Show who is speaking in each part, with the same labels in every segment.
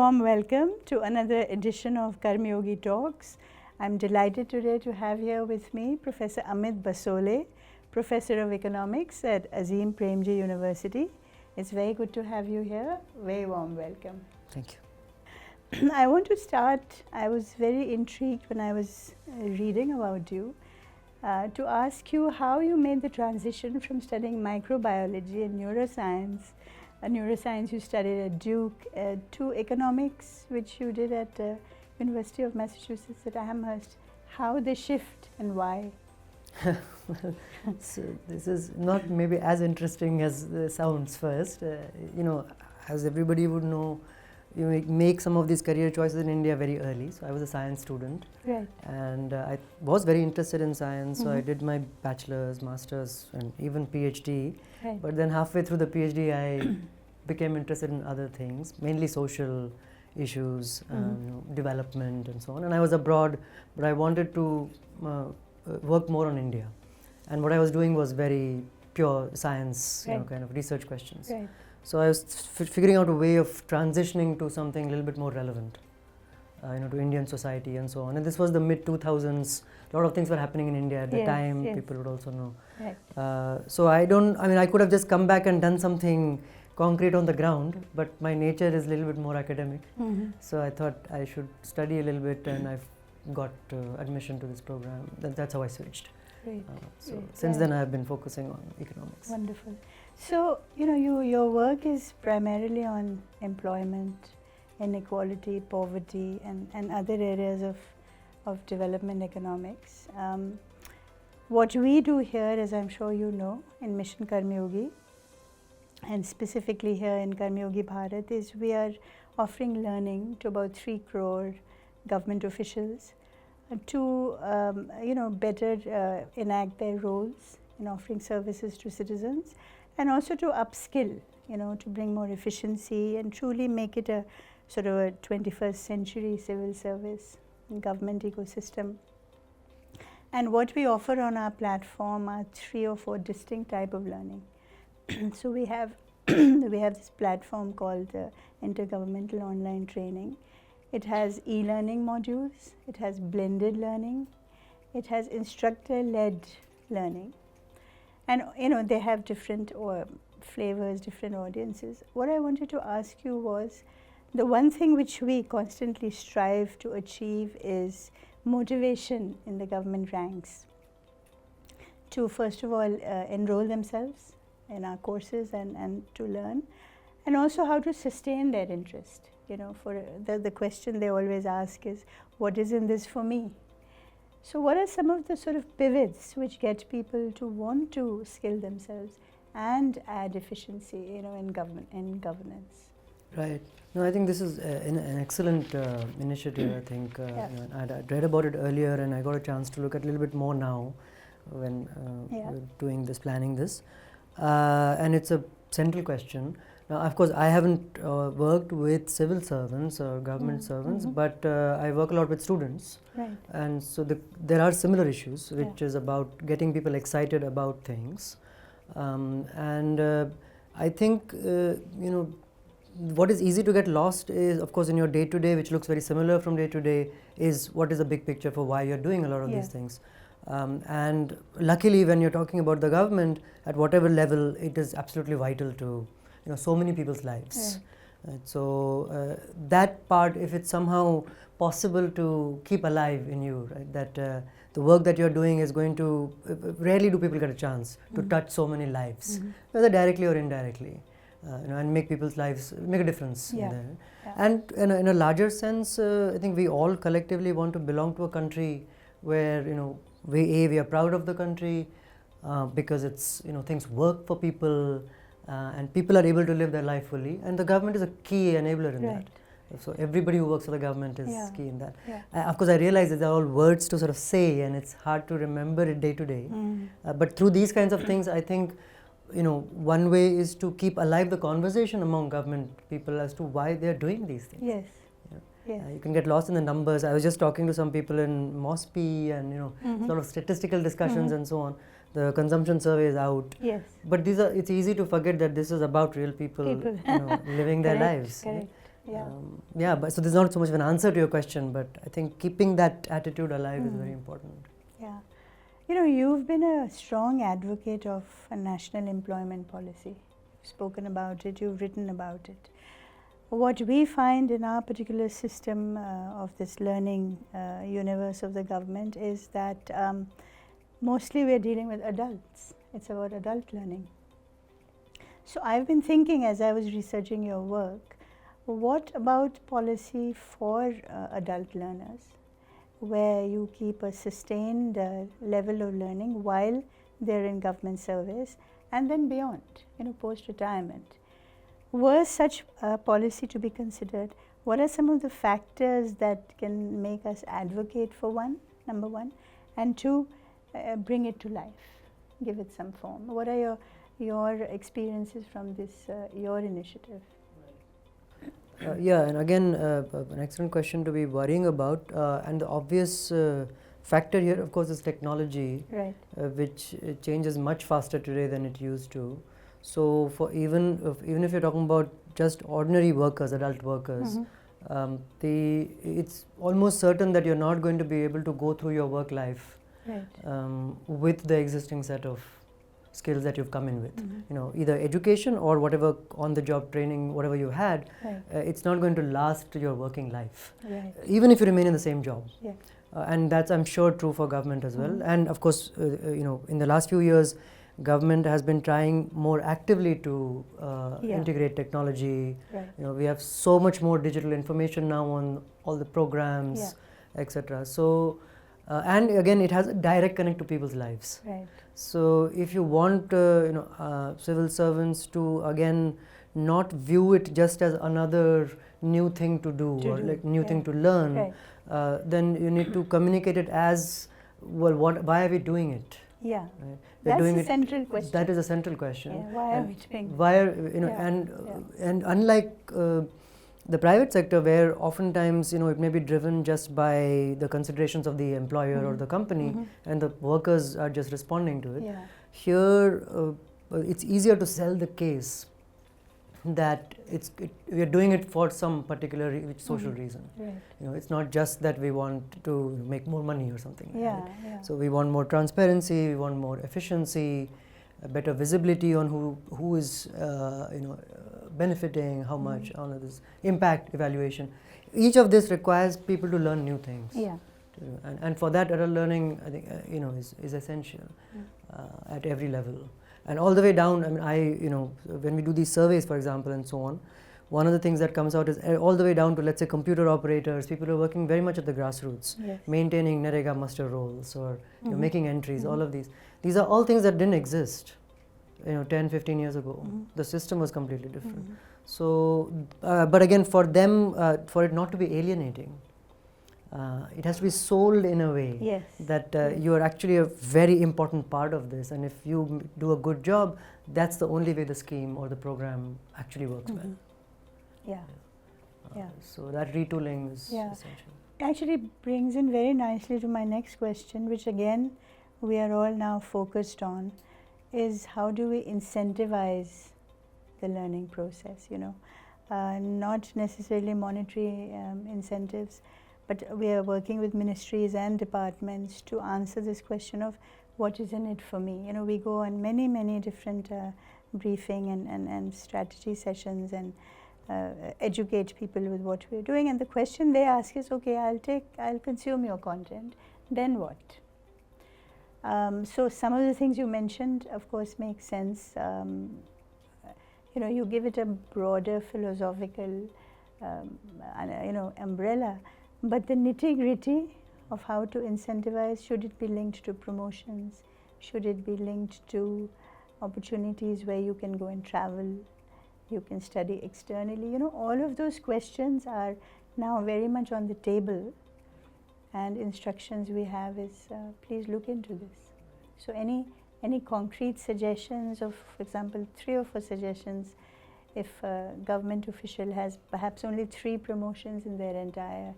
Speaker 1: warm welcome to another edition of Karmayogi Talks. I'm delighted today to have here with me Professor Amit Basole, Professor of Economics at Azim Premji University. It's very good to have you here. Very warm welcome.
Speaker 2: Thank you.
Speaker 1: I want to start, I was very intrigued when I was reading about you, to ask you how you made the transition from studying microbiology and neuroscience you studied at Duke, to economics, which you did at University of Massachusetts at Amherst. How the shift and why?
Speaker 2: So this is not maybe as interesting as sounds first. As everybody would know, you make some of these career choices in India very early. So I was a science student,
Speaker 1: right,
Speaker 2: and I was very interested in science. So I did my bachelor's, master's, and even PhD.
Speaker 1: right.
Speaker 2: But then halfway through the PhD, I became interested in other things, mainly social issues, development, and so on. And I was abroad, but I wanted to work more on India. And what I was doing was very pure science,
Speaker 1: right,
Speaker 2: kind of research questions.
Speaker 1: Right.
Speaker 2: So I was figuring out a way of transitioning to something a little bit more relevant, to Indian society and so on. And this was the mid-2000s. A lot of things were happening in India at the time.
Speaker 1: Yes.
Speaker 2: People would also know.
Speaker 1: Right.
Speaker 2: So I could have just come back and done something concrete on the ground, but my nature is a little bit more academic. So I thought I should study a little bit, and I've got admission to this program. That's how I switched.
Speaker 1: Great.
Speaker 2: Since then I have been focusing on economics.
Speaker 1: Wonderful. So, your work is primarily on employment, inequality, poverty, and other areas of development economics. What we do here, as I'm sure you know, in Mission Karmayogi, and specifically here in Karmayogi Bharat, is we are offering learning to about 3 crore government officials to better enact their roles in offering services to citizens, and also to upskill, to bring more efficiency and truly make it a sort of a 21st century civil service and government ecosystem. And what we offer on our platform are 3 or 4 distinct type of learning. So we have this platform called Intergovernmental Online Training. It has e-learning modules, it has blended learning, it has instructor-led learning. And they have different flavors, different audiences. What I wanted to ask you was, the one thing which we constantly strive to achieve is motivation in the government ranks to, first of all, enroll themselves in our courses and to learn, and also how to sustain their interest. For the question they always ask is, what is in this for me? So what are some of the sort of pivots which get people to want to skill themselves and add efficiency, in governance?
Speaker 2: Right. No, I think this is an excellent initiative. I think I'd read about it earlier, and I got a chance to look at a little bit more now when we're doing this, planning this. And it's a central question. Now, of course, I haven't worked with civil servants or government servants, but I work a lot with students.
Speaker 1: Right.
Speaker 2: And so there are similar issues, which is about getting people excited about things. I think, what is easy to get lost is, of course, in your day-to-day, which looks very similar from day-to-day, is what is the big picture for why you're doing a lot of these things. And luckily, when you're talking about the government, at whatever level, it is absolutely vital to so many people's lives. So that part, if it's somehow possible to keep alive in you, right, that the work that you're doing is going to, rarely do people get a chance to touch so many lives, whether directly or indirectly, and make people's lives, make a difference in there. And in a larger sense, I think we all collectively want to belong to a country where, we are proud of the country because it's, things work for people, and people are able to live their life fully, and the government is a key enabler in that. So everybody who works for the government is key in that. Of course, I realize that they're all words to sort of say, and it's hard to remember it day to day. But through these kinds of things, I think, one way is to keep alive the conversation among government people as to why they're doing these things.
Speaker 1: Yes. Yes.
Speaker 2: You can get lost in the numbers. I was just talking to some people in MOSPI and sort of statistical discussions and so on. The consumption survey is out.
Speaker 1: Yes.
Speaker 2: But it's easy to forget that this is about real people, living their lives.
Speaker 1: Correct. Yeah.
Speaker 2: But so there's not so much of an answer to your question, but I think keeping that attitude alive is very important.
Speaker 1: Yeah. You know, you've been a strong advocate of a national employment policy. You've spoken about it, you've written about it. What we find in our particular system of this learning universe of the government is that mostly we're dealing with adults. It's about adult learning. So I've been thinking as I was researching your work, what about policy for adult learners, where you keep a sustained level of learning while they're in government service and then beyond, you know, post-retirement. Were such a policy to be considered, what are some of the factors that can make us advocate for one, number one, and two, bring it to life, give it some form? What are your experiences from this, your initiative?
Speaker 2: Yeah, and again, an excellent question to be worrying about. And the obvious factor here, of course, is technology,
Speaker 1: Right.
Speaker 2: which changes much faster today than it used to. So, for even if you're talking about just ordinary workers, adult workers, it's almost certain that you're not going to be able to go through your work life with the existing set of skills that you've come in with. You know, either education or whatever on-the-job training, whatever you had, it's not going to last your working life, even if you remain in the same job. And that's, I'm sure, true for government as well. And of course, you know, in the last few years, government has been trying more actively to integrate technology. You know, we have so much more digital information now on all the programs, etc. So, and again, it has a direct connect to people's lives. So, if you want, you know, civil servants to again not view it just as another new thing to do or like new thing to learn, then you need to communicate it as well. Why are we doing it?
Speaker 1: Right? That's a central question.
Speaker 2: That is a central question.
Speaker 1: Why are we doing it?
Speaker 2: Why are, you know, and unlike the private sector, where oftentimes, you know, it may be driven just by the considerations of the employer or the company, and the workers are just responding to it. Here, it's easier to sell the case that we are doing it for some particular social reason. You know, it's not just that we want to make more money or something. So we want more transparency, we want more efficiency, better visibility on who is you know, benefiting, how much, all of this impact evaluation. Each of this requires people to learn new things. And for that, adult learning, I think, you know, is essential at every level. And all the way down, I mean, you know, when we do these surveys, for example, and so on, one of the things that comes out is all the way down to, let's say, computer operators, people who are working very much at the grassroots, maintaining Narega muster rolls or you know, making entries, all of these. These are all things that didn't exist, you know, 10, 15 years ago. The system was completely different. So, but again, for them, for it not to be alienating, it has to be sold in a way that you are actually a very important part of this, and if you do a good job, that's the only way the scheme or the program actually works well. So that retooling is essential.
Speaker 1: Actually brings in very nicely to my next question, which again we are all now focused on, is how do we incentivize the learning process, you know, not necessarily monetary incentives, but we are working with ministries and departments to answer this question of what is in it for me. You know, we go on many different briefing and strategy sessions and educate people with what we're doing, and the question they ask is, okay, I'll consume your content, then what? So some of the things you mentioned, of course, make sense. You know, you give it a broader philosophical, you know, umbrella, but the nitty-gritty of how to incentivize, should it be linked to promotions? Should it be linked to opportunities where you can go and travel? You can study externally? You know, all of those questions are now very much on the table, and instructions we have is, please look into this. So any concrete suggestions of, for example, 3 or 4 suggestions, if a government official has perhaps only 3 promotions in their entire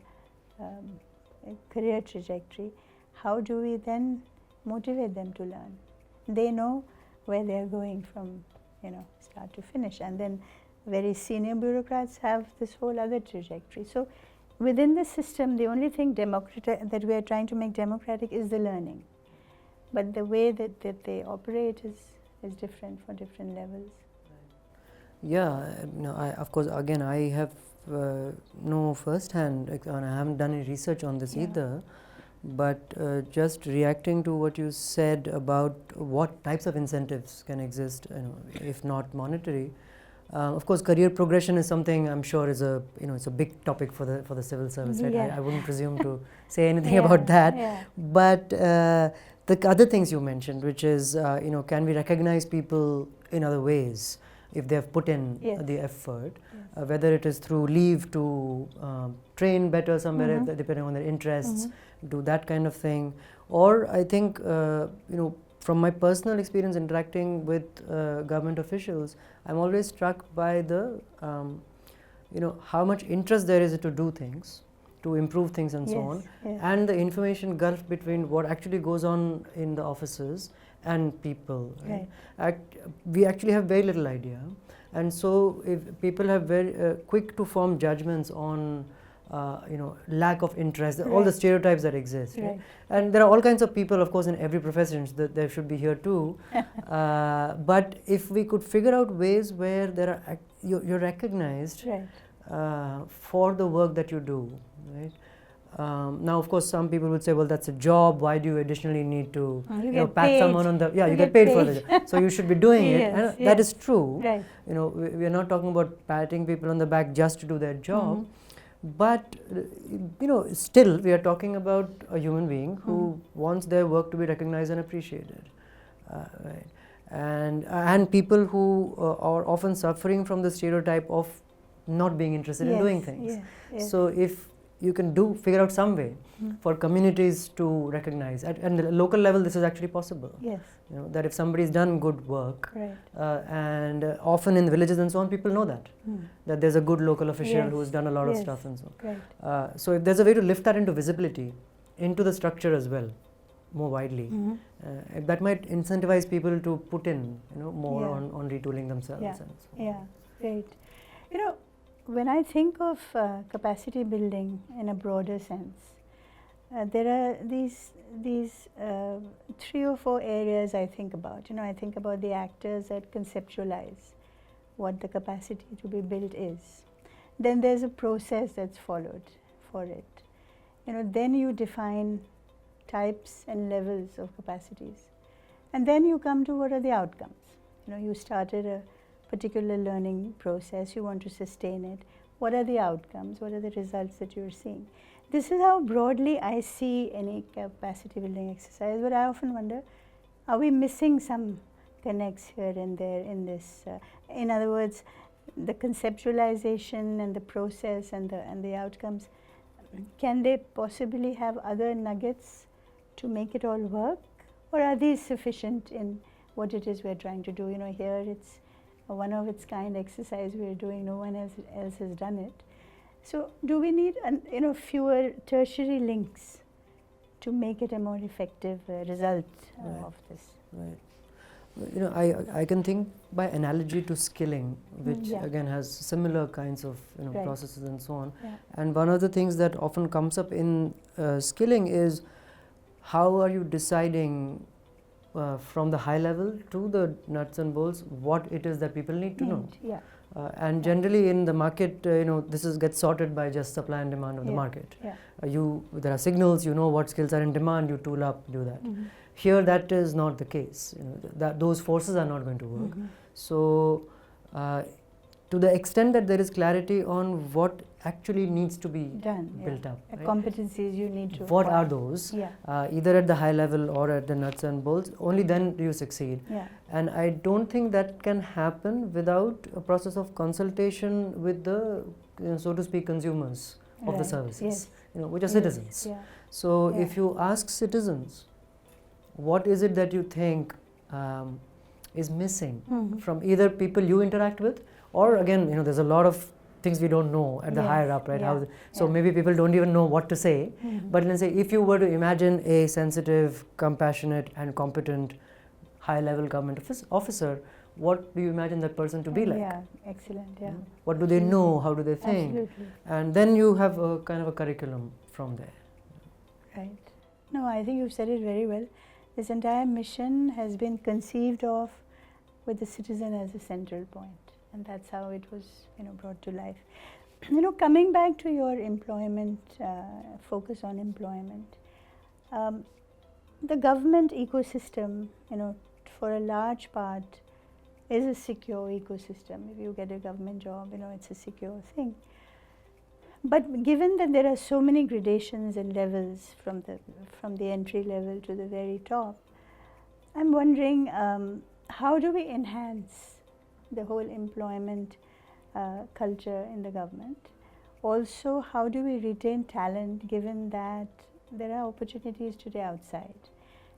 Speaker 1: career trajectory, how do we then motivate them to learn? They know where they're going from, you know, start to finish, and then very senior bureaucrats have this whole other trajectory. So within the system, the only thing that we are trying to make democratic is the learning. But the way that they operate is different for different levels.
Speaker 2: Yeah, of course, again, I have no first-hand, and I haven't done any research on this either. But just reacting to what you said about what types of incentives can exist, if not monetary. Of course, career progression is something I'm sure is it's a big topic for the civil service, right? I wouldn't presume to say anything about that. Yeah. But the other things you mentioned, which is can we recognize people in other ways if they have put in the effort, whether it is through leave to train better somewhere, depending on their interests, do that kind of thing, or I think from my personal experience interacting with government officials, I'm always struck by the how much interest there is to do things, to improve things and so on, and the information gulf between what actually goes on in the offices and people. Right. We actually have very little idea, and so if people have very quick to form judgments on lack of interest, all the stereotypes that exist. Right? And there are all kinds of people, of course, in every profession that there should be here too. But if we could figure out ways where there are you're recognized for the work that you do, right? Now, of course, some people would say, well, that's a job. Why do you additionally need to pat someone on the... Yeah, you get paid for the job. So you should be doing it. And that is true. Right. We are not talking about patting people on the back just to do their job. But, still we are talking about a human being who wants their work to be recognized and appreciated. Right. And people who are often suffering from the stereotype of not being interested in doing things. So if you can figure out some way for communities to recognize, at the local level this is actually possible. Yes. That if somebody's done good work, and often in the villages and so on, people know that there's a good local official who's done a lot of stuff and so on. So if there's a way to lift that into visibility, into the structure as well, more widely, that might incentivize people to put in more on retooling themselves. And so on.
Speaker 1: Right. When I think of capacity building in a broader sense, there are these 3 or 4 areas I think about. I think about the actors that conceptualize what the capacity to be built is. Then there's a process that's followed for it. Then you define types and levels of capacities. And then you come to what are the outcomes. You started a particular learning process, you want to sustain it. What are the outcomes? What are the results that you're seeing? This is how broadly I see any capacity building exercise, but I often wonder, are we missing some connects here and there in this? In other words, the conceptualization and the process and the outcomes, can they possibly have other nuggets to make it all work? Or are these sufficient in what it is we're trying to do? Here it's a one of its kind exercise we're doing, no one else has done it. So do we need fewer tertiary links to make it a more effective result of this?
Speaker 2: Right. I can think by analogy to skilling, which again has similar kinds of processes and so on. And one of the things that often comes up in skilling is, how are you deciding from the high level to the nuts and bolts what it is that people need to know? And generally in the market, this gets sorted by just supply and demand of the market. There are signals, what skills are in demand, you tool up, do that. Here that is not the case. Those forces are not going to work. So to the extent that there is clarity on what actually needs to be built up,
Speaker 1: right? Competencies you need to
Speaker 2: what are those, either at the high level or at the nuts and bolts, only then do you succeed. And I don't think that can happen without a process of consultation with the so to speak consumers of the services, which are citizens. So if you ask citizens, what is it that you think is missing from either people you interact with, or again, there's a lot of things we don't know at the higher up, right? So maybe people don't even know what to say. But let's say if you were to imagine a sensitive, compassionate and competent high-level government officer, what do you imagine that person to be like?
Speaker 1: Yeah, excellent, yeah.
Speaker 2: What do they know? How do they think?
Speaker 1: Absolutely.
Speaker 2: And then you have a kind of a curriculum from there.
Speaker 1: Right. No, I think you've said it very well. This entire mission has been conceived of with the citizen as a central point, and that's how it was, brought to life. Coming back to your employment, focus on employment, the government ecosystem, for a large part, is a secure ecosystem. If you get a government job, it's a secure thing. But given that there are so many gradations and levels from the entry level to the very top, I'm wondering how do we enhance the whole employment culture in the government? Also, how do we retain talent given that there are opportunities today outside?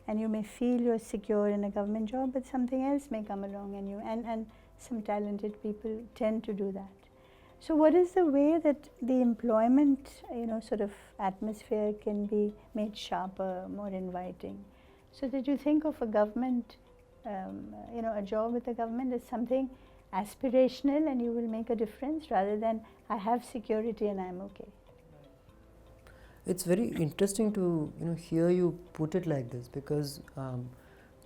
Speaker 1: And you may feel you're secure in a government job, but something else may come along and some talented people tend to do that. So what is the way that the employment, sort of atmosphere can be made sharper, more inviting, so that you think of a government, a job with the government as something aspirational and you will make a difference rather than I have security and I'm okay.
Speaker 2: It's very interesting to hear you put it like this, because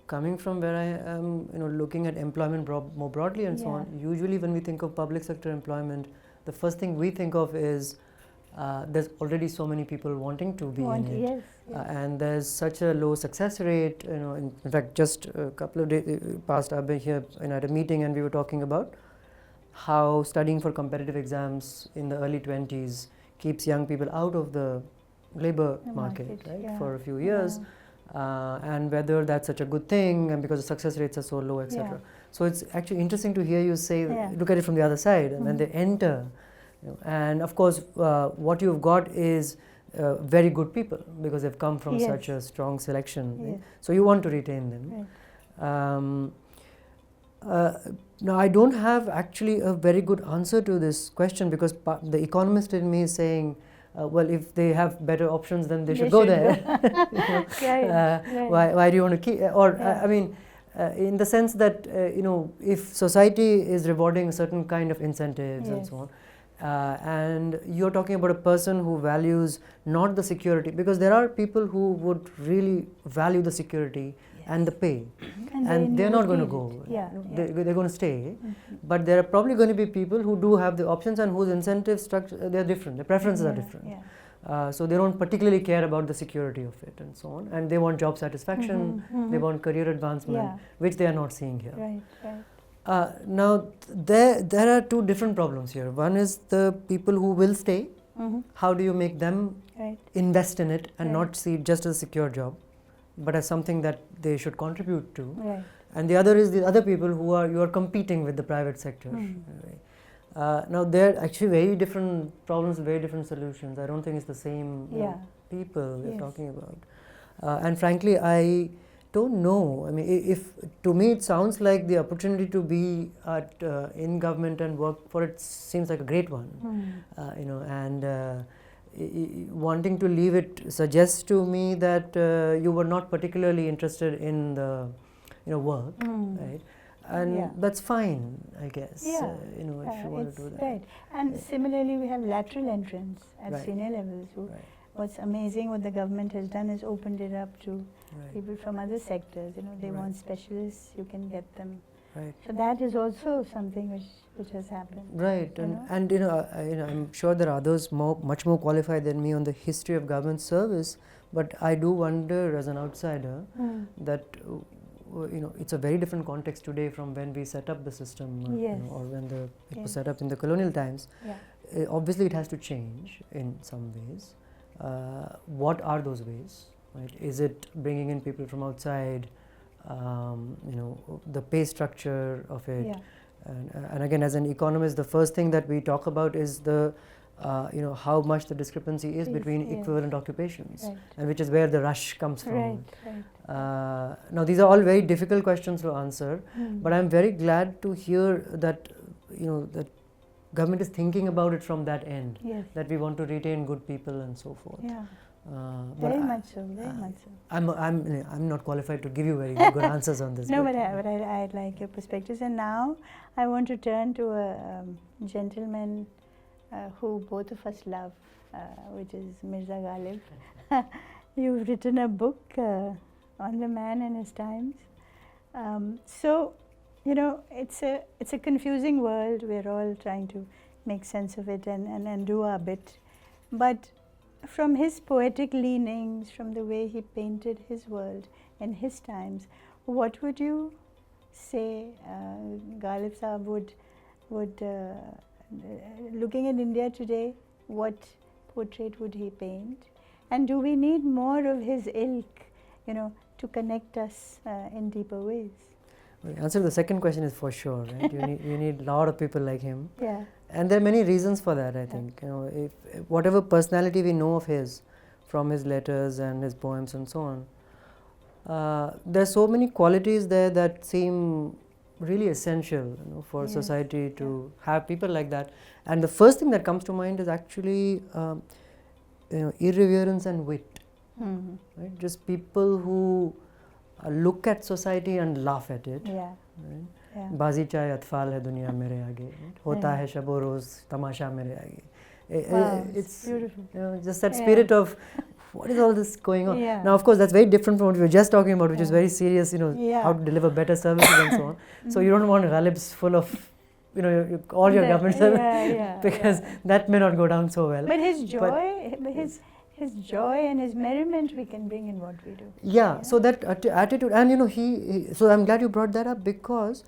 Speaker 2: coming from where I am, looking at employment more broadly and so on, usually when we think of public sector employment, the first thing we think of is there's already so many people wanting to be in it.
Speaker 1: Yes,
Speaker 2: and there's such a low success rate. In fact, just a couple of days past, I've been here at a meeting and we were talking about how studying for competitive exams in the early 20s keeps young people out of the labor market, right, for a few years, and whether that's such a good thing, and because the success rates are so low, etc. So it's actually interesting to hear you say, look at it from the other side, and then they enter, and of course what you've got is very good people, because they've come from such a strong selection, right? So you want to retain them. Now I don't have actually a very good answer to this question, because the economist in me is saying, well, if they have better options, then they should go there. Why do you want to keep? Or I mean, in the sense that if society is rewarding a certain kind of incentives and so on, and you're talking about a person who values not the security, because there are people who would really value the security and the pay, and they're not going to go. They're going to stay. But there are probably going to be people who do have the options and whose incentive structure, they're different, their preferences are different. So they don't particularly care about the security of it and so on, and they want job satisfaction, they want career advancement, which they are not seeing here. Now there are two different problems here. One is the people who will stay. How do you make them invest in it and not see it just as a secure job, but as something that they should contribute to? And the other is the other people who you are competing with the private sector. Now they're actually very different problems, very different solutions. I don't think it's the same people we're talking about. And frankly, I don't know. I mean, to me it sounds like the opportunity to be in government and work for it seems like a great one. And wanting to leave it suggests to me that you were not particularly interested in the work, right? And that's fine, I guess. If you want to do that.
Speaker 1: Right. And similarly, we have lateral entrance at senior levels. What's amazing, what the government has done is opened it up to people from other sectors. They want specialists, you can get them. So that is also something which has happened.
Speaker 2: Right, and I'm sure there are others much more qualified than me on the history of government service, but I do wonder as an outsider that it's a very different context today from when we set up the system, or when it was set up in the colonial times. Obviously, it has to change in some ways. What are those ways? Right? Is it bringing in people from outside? The pay structure of it, and again, as an economist, the first thing that we talk about is the how much the discrepancy is between equivalent occupations, and which is where the rush comes from. Now these are all very difficult questions to answer, but I'm very glad to hear that that government is thinking about it from that end, that we want to retain good people and so forth.
Speaker 1: Very much so, very much so.
Speaker 2: I'm not qualified to give you very good answers on this.
Speaker 1: No, but I like your perspectives. And now I want to turn to a gentleman who both of us love, which is Mirza Ghalib. You've written a book on the man and his times. So, you know, it's a confusing world. We're all trying to make sense of it and do our bit. But from his poetic leanings, from the way he painted his world in his times, what would you say Ghalib Saab would looking at India today, what portrait would he paint? And do we need more of his ilk, you know, to connect us in deeper ways?
Speaker 2: The answer to the second question is for sure, right? you need a lot of people like him.
Speaker 1: Yeah.
Speaker 2: And there are many reasons for that, I think. You know, if whatever personality we know of his, from his letters and his poems and so on, there are so many qualities there that seem really essential, you know, for society to have people like that. And the first thing that comes to mind is actually you know, irreverence and wit. Right? Just people who look at society and laugh at it.
Speaker 1: Yeah.
Speaker 2: Right?
Speaker 1: Yeah.
Speaker 2: बाजी चाहे अतफाल है दुनिया मेरे आगे, होता है शबो रोज तमाशा मेरे आगे.
Speaker 1: Wow,
Speaker 2: It's
Speaker 1: beautiful.
Speaker 2: You know, just that spirit of what is all this going on.
Speaker 1: Yeah.
Speaker 2: Now, of course, that's very different from what we were just talking about, which is very serious. You know, how to deliver better services and so on. So you don't want Ghalibs full of, you know, all your government service because that may not go down so well.
Speaker 1: But his joy, his joy and his merriment we can bring in what we do.
Speaker 2: Yeah, so that attitude, and you know, so I'm glad you brought that up, because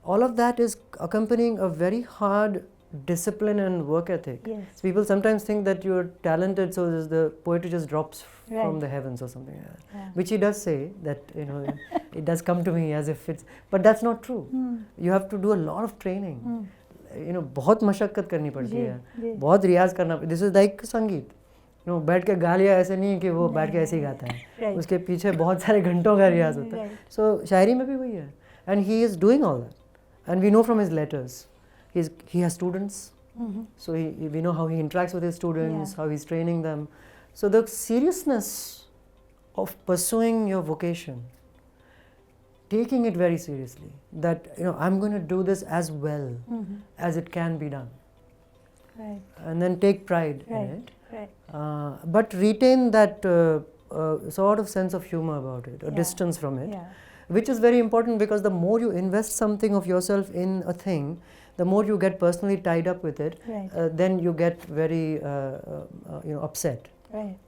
Speaker 2: all of that is accompanying a very hard discipline and work ethic.
Speaker 1: Yes.
Speaker 2: So people sometimes think that you're talented, so the poetry just drops from the heavens or something like that.
Speaker 1: Yeah.
Speaker 2: Which he does say that, you know, it does come to me as if it's, but that's not true. You have to do a lot of training. You know, बहुत मशक्कत करनी पड़ती है, बहुत रियाज करना. This is like संगीत. You know, बैठ के गा लिया ऐसे नहीं कि वो बैठ के ऐसे ही गाता है. उसके पीछे बहुत सारे घंटों का रियाज होता है. So शायरी में भी वही है. And he is doing all that. And we know from his letters, he has students. So we know how he interacts with his students, how he's training them. So the seriousness of pursuing your vocation, taking it very seriously, that, you know, I'm going to do this as well as it can be done.
Speaker 1: Right.
Speaker 2: And then take pride in it.
Speaker 1: Right.
Speaker 2: But retain that sort of sense of humor about it, or distance from it, which is very important, because the more you invest something of yourself in a thing, the more you get personally tied up with it, then you get very you know, upset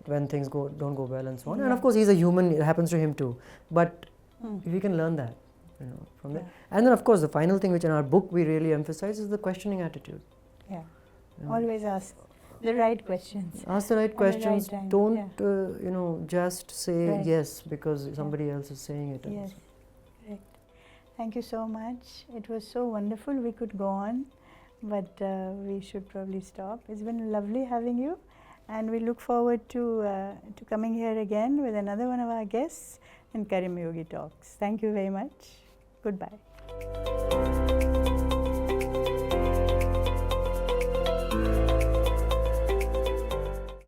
Speaker 2: when things don't go well and so on. And of course, he's a human; it happens to him too. But if we can learn that, you know, from there. And then, of course, the final thing which in our book we really emphasize is the questioning attitude.
Speaker 1: Yeah. Always ask the right questions.
Speaker 2: Ask the right questions.
Speaker 1: Right time.
Speaker 2: Don't you know, just say yes because somebody else is saying it.
Speaker 1: Yes. Correct. Thank you so much. It was so wonderful. We could go on, but we should probably stop. It's been lovely having you, and we look forward to coming here again with another one of our guests in Karmayogi Talks. Thank you very much. Goodbye.